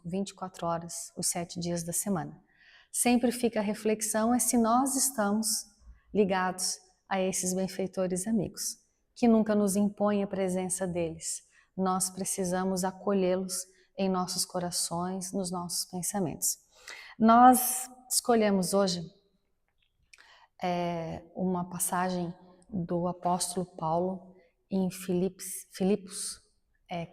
24 horas, os 7 dias da semana. Sempre fica a reflexão é se nós estamos ligados a esses benfeitores amigos, que nunca nos impõem a presença deles. Nós precisamos acolhê-los em nossos corações, nos nossos pensamentos. Nós escolhemos hoje uma passagem do apóstolo Paulo em Filipos,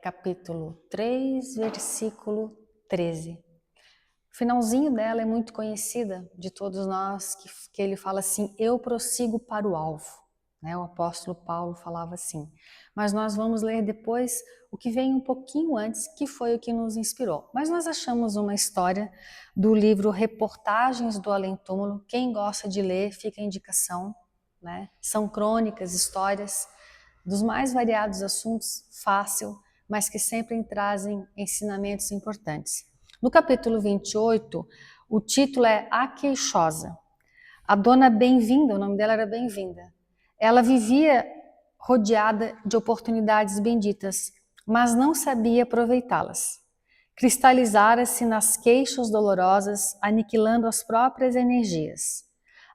capítulo 3, versículo 13. O finalzinho dela é muito conhecida de todos nós, que ele fala assim, eu prossigo para o alvo. O apóstolo Paulo falava assim. Mas nós vamos ler depois o que vem um pouquinho antes, que foi o que nos inspirou. Mas nós achamos uma história do livro Reportagens do Além-Túmulo. Quem gosta de ler, fica a indicação. São crônicas, histórias dos mais variados assuntos, fácil, mas que sempre trazem ensinamentos importantes. No capítulo 28, o título é A Queixosa. A dona Bem-vinda, o nome dela era Bem-vinda, ela vivia rodeada de oportunidades benditas, mas não sabia aproveitá-las. Cristalizara-se nas queixas dolorosas, aniquilando as próprias energias.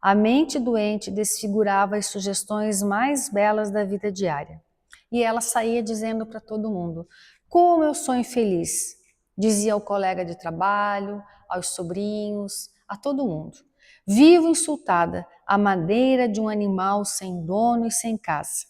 A mente doente desfigurava as sugestões mais belas da vida diária. E ela saía dizendo para todo mundo, como eu sou infeliz, dizia ao colega de trabalho, aos sobrinhos, a todo mundo. Vivo insultada, à maneira de um animal sem dono e sem casa.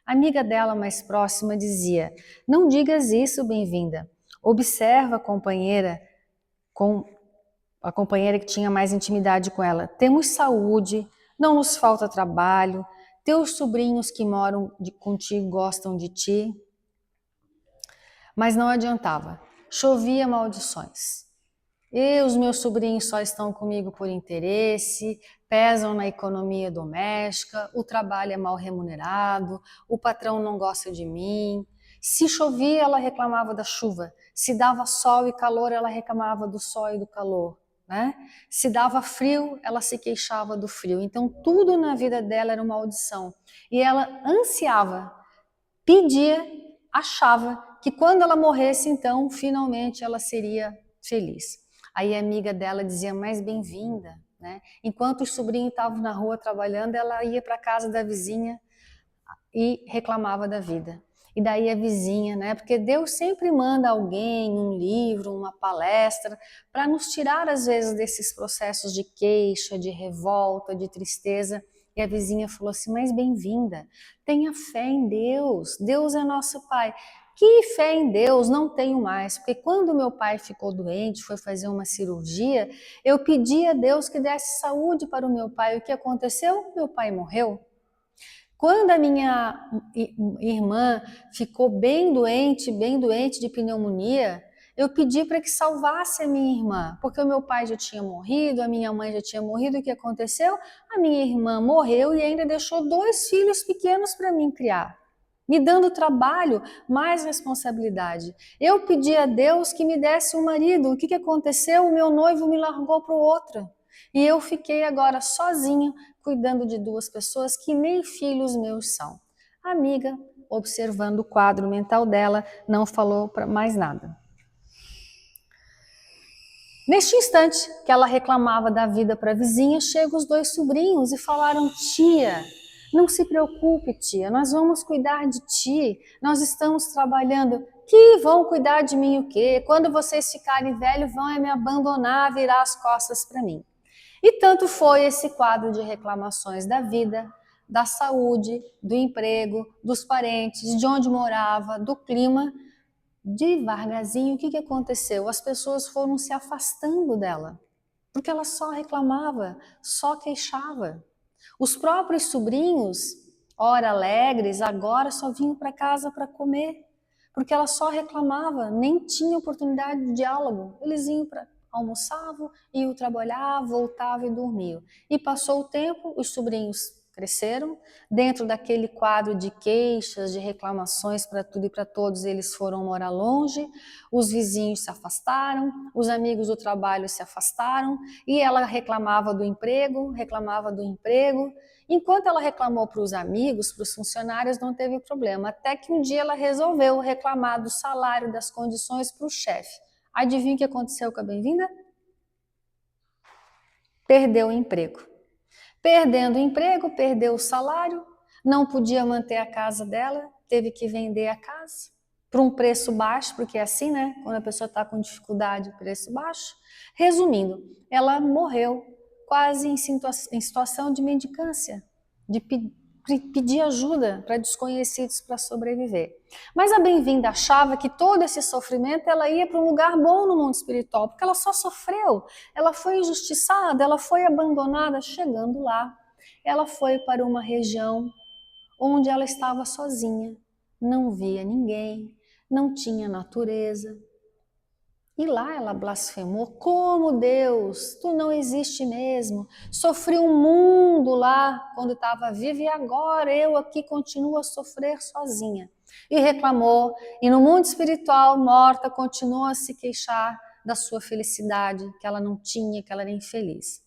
A amiga dela mais próxima dizia, não digas isso, Bem-vinda. Observa a companheira que tinha mais intimidade com ela. Temos saúde, não nos falta trabalho, teus sobrinhos que moram contigo gostam de ti. Mas não adiantava, chovia maldições. E os meus sobrinhos só estão comigo por interesse, pesam na economia doméstica, o trabalho é mal remunerado, o patrão não gosta de mim. Se chovia, ela reclamava da chuva. Se dava sol e calor, ela reclamava do sol e do calor. Se dava frio, ela se queixava do frio. Então, tudo na vida dela era uma maldição. E ela ansiava, pedia, achava que quando ela morresse, então, finalmente ela seria feliz. Aí a amiga dela dizia, mais bem-vinda. Enquanto os sobrinhos estavam na rua trabalhando, ela ia para a casa da vizinha e reclamava da vida. E daí a vizinha, porque Deus sempre manda alguém, um livro, uma palestra, para nos tirar às vezes desses processos de queixa, de revolta, de tristeza. E a vizinha falou assim, mas bem-vinda, tenha fé em Deus, Deus é nosso Pai. Que fé em Deus não tenho mais, porque quando meu pai ficou doente, foi fazer uma cirurgia, eu pedi a Deus que desse saúde para o meu pai. O que aconteceu? Meu pai morreu. Quando a minha irmã ficou bem doente de pneumonia, eu pedi para que salvasse a minha irmã, porque o meu pai já tinha morrido, a minha mãe já tinha morrido. O que aconteceu? A minha irmã morreu e ainda deixou 2 filhos pequenos para mim criar, me dando trabalho, mais responsabilidade. Eu pedi a Deus que me desse um marido. O que aconteceu? O meu noivo me largou para o outro. E eu fiquei agora sozinha, cuidando de 2 pessoas que nem filhos meus são. A amiga, observando o quadro mental dela, não falou mais nada. Neste instante que ela reclamava da vida para a vizinha, chegam os 2 sobrinhos e falaram, tia, não se preocupe, tia, nós vamos cuidar de ti, nós estamos trabalhando. Que vão cuidar de mim o quê? Quando vocês ficarem velhos, vão me abandonar, virar as costas para mim. E tanto foi esse quadro de reclamações da vida, da saúde, do emprego, dos parentes, de onde morava, do clima. Devagarzinho, o que aconteceu? As pessoas foram se afastando dela, porque ela só reclamava, só queixava. Os próprios sobrinhos, ora alegres, agora só vinham para casa para comer, porque ela só reclamava, nem tinha oportunidade de diálogo. Eles iam para almoçavam, iam trabalhar, voltavam e dormiam. E passou o tempo, os sobrinhos cresceram, dentro daquele quadro de queixas, de reclamações para tudo e para todos, eles foram morar longe, os vizinhos se afastaram, os amigos do trabalho se afastaram, e ela reclamava do emprego. Enquanto ela reclamou para os amigos, para os funcionários, não teve problema, até que um dia ela resolveu reclamar do salário, das condições para o chefe. Adivinha o que aconteceu com a bem-vinda? Perdeu o emprego. Perdendo o emprego, perdeu o salário, não podia manter a casa dela, teve que vender a casa por um preço baixo, porque é assim, né? Quando a pessoa está com dificuldade, preço baixo. Resumindo, ela morreu quase em situação de mendicância, de pedir ajuda para desconhecidos para sobreviver. Mas a bem-vinda achava que todo esse sofrimento ela ia para um lugar bom no mundo espiritual, porque ela só sofreu, ela foi injustiçada, ela foi abandonada. Chegando lá, ela foi para uma região onde ela estava sozinha, não via ninguém, não tinha natureza. E lá ela blasfemou: como Deus, tu não existe mesmo. Sofri um mundo lá quando estava viva e agora eu aqui continuo a sofrer sozinha. E reclamou, e no mundo espiritual, morta, continuou a se queixar da sua felicidade, que ela não tinha, que ela era infeliz.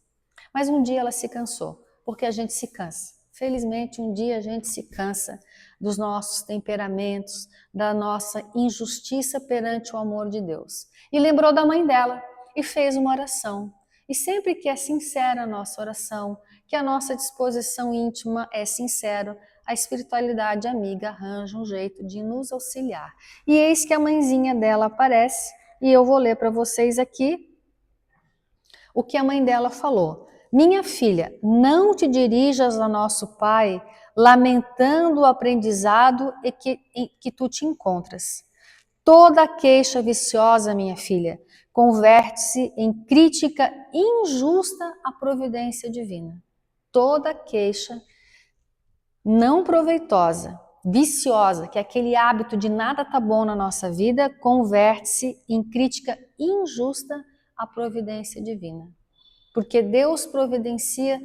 Mas um dia ela se cansou, porque a gente se cansa. Felizmente, um dia a gente se cansa dos nossos temperamentos, da nossa injustiça perante o amor de Deus. E lembrou da mãe dela e fez uma oração. E sempre que é sincera a nossa oração, que a nossa disposição íntima é sincera, a espiritualidade amiga arranja um jeito de nos auxiliar. E eis que a mãezinha dela aparece, e eu vou ler para vocês aqui o que a mãe dela falou. Minha filha, não te dirijas a nosso pai lamentando o aprendizado em que tu te encontras. Toda queixa viciosa, minha filha, converte-se em crítica injusta à providência divina. Toda queixa não proveitosa, viciosa, que é aquele hábito de nada tá bom na nossa vida, converte-se em crítica injusta à providência divina. Porque Deus providencia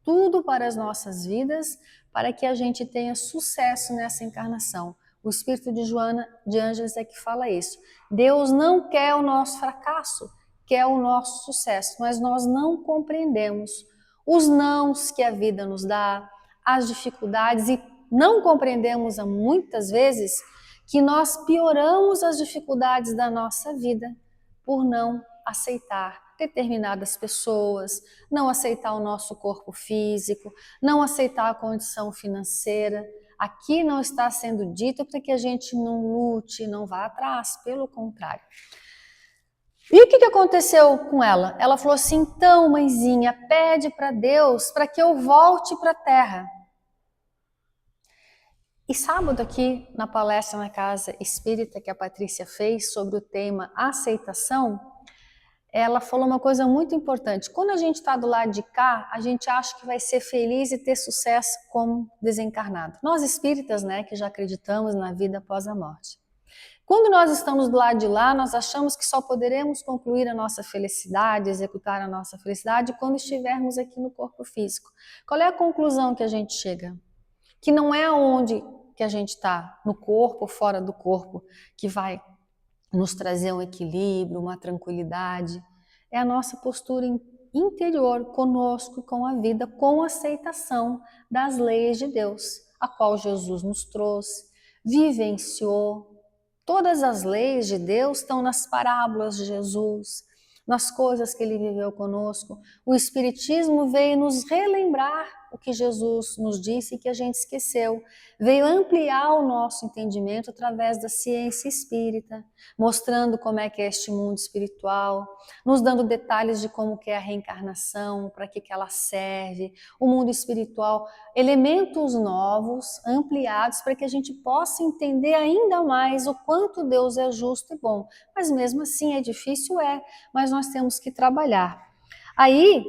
tudo para as nossas vidas, para que a gente tenha sucesso nessa encarnação. O Espírito de Joana de Ângeles é que fala isso. Deus não quer o nosso fracasso, quer o nosso sucesso, mas nós não compreendemos os nãos que a vida nos dá, as dificuldades, e não compreendemos muitas vezes que nós pioramos as dificuldades da nossa vida por não aceitar determinadas pessoas, não aceitar o nosso corpo físico, não aceitar a condição financeira. Aqui não está sendo dito para que a gente não lute, não vá atrás, pelo contrário. E o que aconteceu com ela? Ela falou assim: então, mãezinha, pede para Deus para que eu volte para a terra. E sábado aqui, na palestra na Casa Espírita que a Patrícia fez sobre o tema aceitação, ela falou uma coisa muito importante. Quando a gente está do lado de cá, a gente acha que vai ser feliz e ter sucesso como desencarnado. Nós espíritas, né, que já acreditamos na vida após a morte. Quando nós estamos do lado de lá, nós achamos que só poderemos concluir a nossa felicidade, executar a nossa felicidade quando estivermos aqui no corpo físico. Qual é a conclusão que a gente chega? Que não é onde que a gente está, no corpo ou fora do corpo, que vai nos trazer um equilíbrio, uma tranquilidade. É a nossa postura interior conosco, com a vida, com aceitação das leis de Deus, a qual Jesus nos trouxe, vivenciou. Todas as leis de Deus estão nas parábolas de Jesus, nas coisas que ele viveu conosco. O Espiritismo veio nos relembrar o que Jesus nos disse e que a gente esqueceu. Veio ampliar o nosso entendimento através da ciência espírita, mostrando como é que é este mundo espiritual, nos dando detalhes de como que é a reencarnação, para que ela serve, o mundo espiritual, elementos novos, ampliados, para que a gente possa entender ainda mais o quanto Deus é justo e bom. Mas mesmo assim é difícil, mas nós temos que trabalhar. Aí,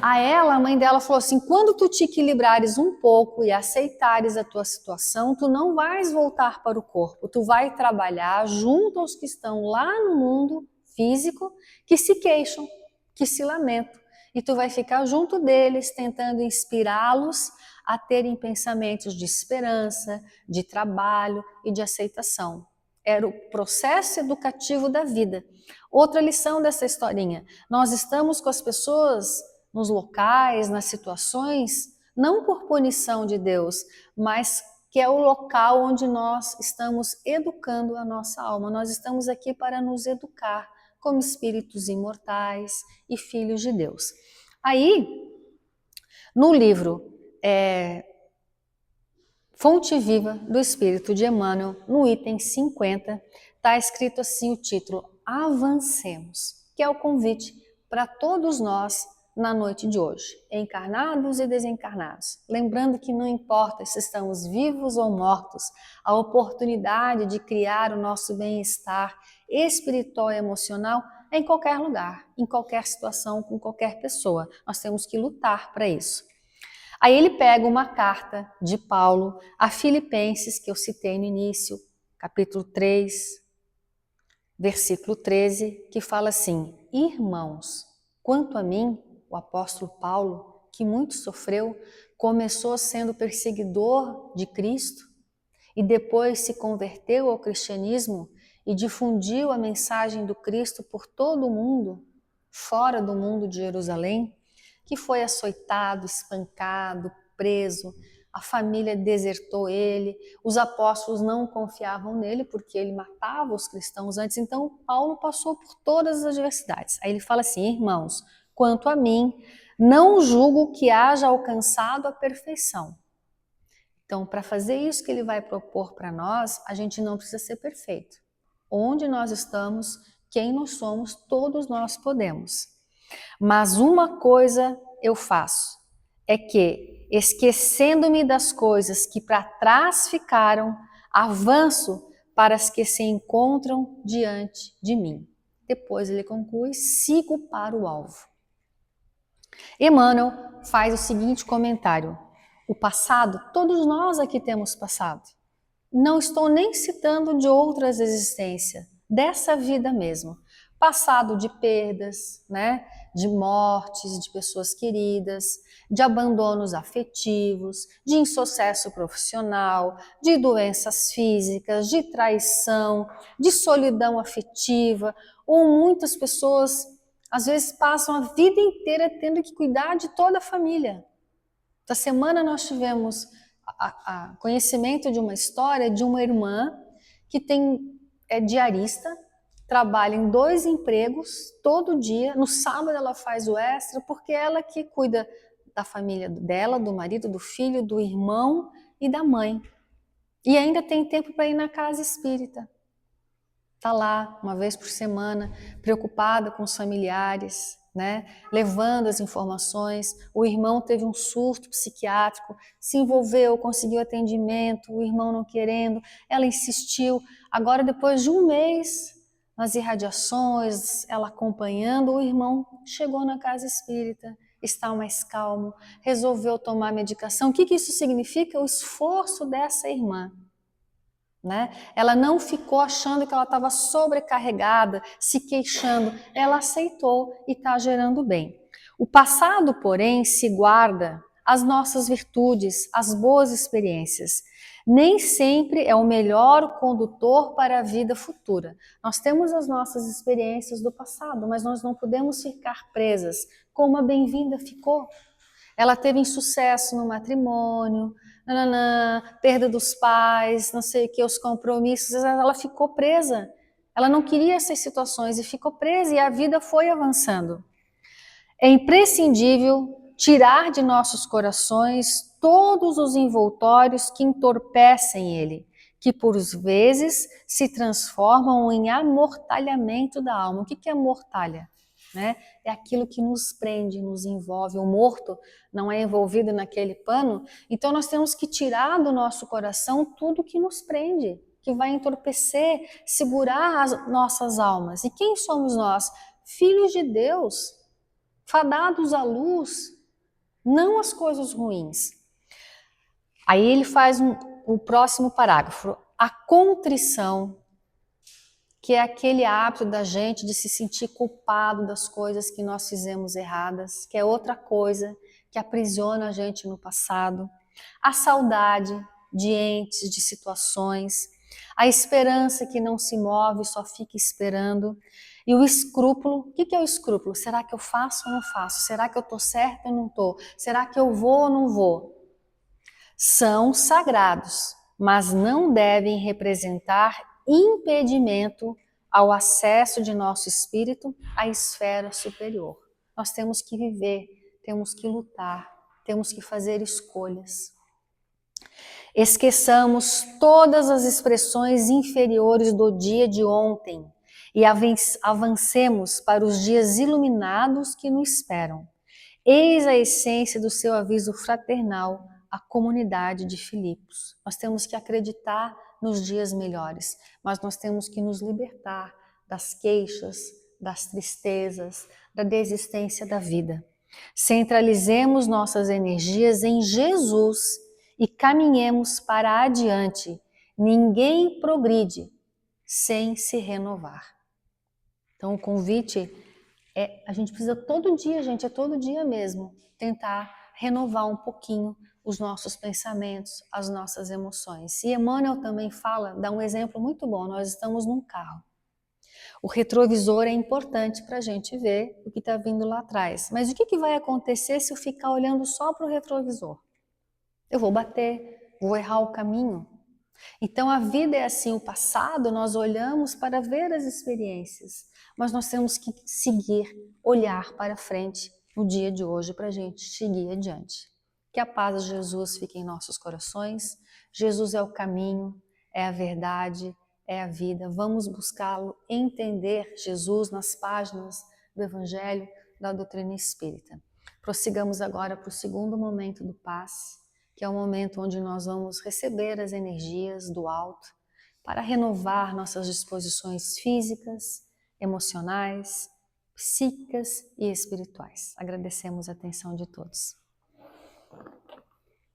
a mãe dela falou assim: quando tu te equilibrares um pouco e aceitares a tua situação, tu não vais voltar para o corpo, tu vai trabalhar junto aos que estão lá no mundo físico, que se queixam, que se lamentam, e tu vai ficar junto deles, tentando inspirá-los a terem pensamentos de esperança, de trabalho e de aceitação. Era o processo educativo da vida. Outra lição dessa historinha: nós estamos com as pessoas nos locais, nas situações, não por punição de Deus, mas que é o local onde nós estamos educando a nossa alma. Nós estamos aqui para nos educar como espíritos imortais e filhos de Deus. Aí, no livro Fonte Viva do Espírito de Emmanuel, no item 50, está escrito assim o título: Avancemos, que é o convite para todos nós na noite de hoje, encarnados e desencarnados. Lembrando que não importa se estamos vivos ou mortos, a oportunidade de criar o nosso bem-estar espiritual e emocional é em qualquer lugar, em qualquer situação, com qualquer pessoa. Nós temos que lutar para isso. Aí ele pega uma carta de Paulo a Filipenses, que eu citei no início, capítulo 3, versículo 13, que fala assim: Irmãos, quanto a mim, o apóstolo Paulo, que muito sofreu, começou sendo perseguidor de Cristo e depois se converteu ao cristianismo e difundiu a mensagem do Cristo por todo o mundo, fora do mundo de Jerusalém, que foi açoitado, espancado, preso, a família desertou ele, os apóstolos não confiavam nele porque ele matava os cristãos antes. Então Paulo passou por todas as adversidades. Aí ele fala assim: irmãos, quanto a mim, não julgo que haja alcançado a perfeição. Então, para fazer isso que ele vai propor para nós, a gente não precisa ser perfeito. Onde nós estamos, quem nós somos, todos nós podemos. Mas uma coisa eu faço, é que, esquecendo-me das coisas que para trás ficaram, avanço para as que se encontram diante de mim. Depois ele conclui: sigo para o alvo. Emmanuel faz o seguinte comentário: o passado, todos nós aqui temos passado. Não estou nem citando de outras existências, dessa vida mesmo. Passado de perdas, né? De mortes de pessoas queridas, de abandonos afetivos, de insucesso profissional, de doenças físicas, de traição, de solidão afetiva, ou muitas pessoas às vezes passam a vida inteira tendo que cuidar de toda a família. Essa semana nós tivemos conhecimento de uma história de uma irmã que é diarista, trabalha em 2 empregos todo dia, no sábado ela faz o extra, porque ela que cuida da família dela, do marido, do filho, do irmão e da mãe. E ainda tem tempo para ir na casa espírita. Está lá uma vez por semana, preocupada com os familiares, né? Levando as informações. O irmão teve um surto psiquiátrico, se envolveu, conseguiu atendimento, o irmão não querendo, ela insistiu. Agora, depois de um mês, nas irradiações, ela acompanhando, o irmão chegou na casa espírita, está mais calmo, resolveu tomar medicação. O que isso significa? O esforço dessa irmã. Né? Ela não ficou achando que ela estava sobrecarregada, se queixando, ela aceitou e está gerando bem. O passado, porém, se guarda as nossas virtudes, as boas experiências. Nem sempre é o melhor condutor para a vida futura. Nós temos as nossas experiências do passado, mas nós não podemos ficar presas, como a Bem-vinda ficou. Ela teve insucesso no matrimônio, perda dos pais, não sei o que, os compromissos, ela ficou presa. Ela não queria essas situações e ficou presa e a vida foi avançando. É imprescindível tirar de nossos corações todos os envoltórios que entorpecem ele, que por vezes se transformam em amortalhamento da alma. O que é mortalha? Né? É aquilo que nos prende, nos envolve. O morto não é envolvido naquele pano, então nós temos que tirar do nosso coração tudo que nos prende, que vai entorpecer, segurar as nossas almas. E quem somos nós? Filhos de Deus, fadados à luz, não as coisas ruins. Aí ele faz o próximo parágrafo: a contrição, que é aquele hábito da gente de se sentir culpado das coisas que nós fizemos erradas, que é outra coisa que aprisiona a gente no passado. A saudade de entes, de situações. A esperança que não se move, só fica esperando. E o escrúpulo. O que é o escrúpulo? Será que eu faço ou não faço? Será que eu estou certo ou não estou? Será que eu vou ou não vou? São sagrados. mas não devem representar impedimento ao acesso de nosso espírito à esfera superior. Nós temos que viver, temos que lutar, temos que fazer escolhas. Esqueçamos todas as expressões inferiores do dia de ontem e avancemos para os dias iluminados que nos esperam. Eis a essência do seu aviso fraternal à comunidade de Filipos. Nós temos que acreditar nos dias melhores, mas nós temos que nos libertar das queixas, das tristezas, da desistência da vida. Centralizemos nossas energias em Jesus e caminhemos para adiante. Ninguém progride sem se renovar. Então o convite é, a gente precisa todo dia, gente, é todo dia mesmo, tentar renovar um pouquinho os nossos pensamentos, as nossas emoções. E Emmanuel também fala, dá um exemplo muito bom, nós estamos num carro. O retrovisor é importante para a gente ver o que está vindo lá atrás. Mas o que vai acontecer se eu ficar olhando só para o retrovisor? Eu vou bater, vou errar o caminho. Então a vida é assim, o passado nós olhamos para ver as experiências, mas nós temos que seguir, olhar para frente no dia de hoje para a gente seguir adiante. Que a paz de Jesus fique em nossos corações. Jesus é o caminho, é a verdade, é a vida. Vamos buscá-lo, entender Jesus nas páginas do Evangelho, da doutrina espírita. Prossigamos agora para o segundo momento do passe, que é o momento onde nós vamos receber as energias do alto para renovar nossas disposições físicas, emocionais, psíquicas e espirituais. Agradecemos a atenção de todos.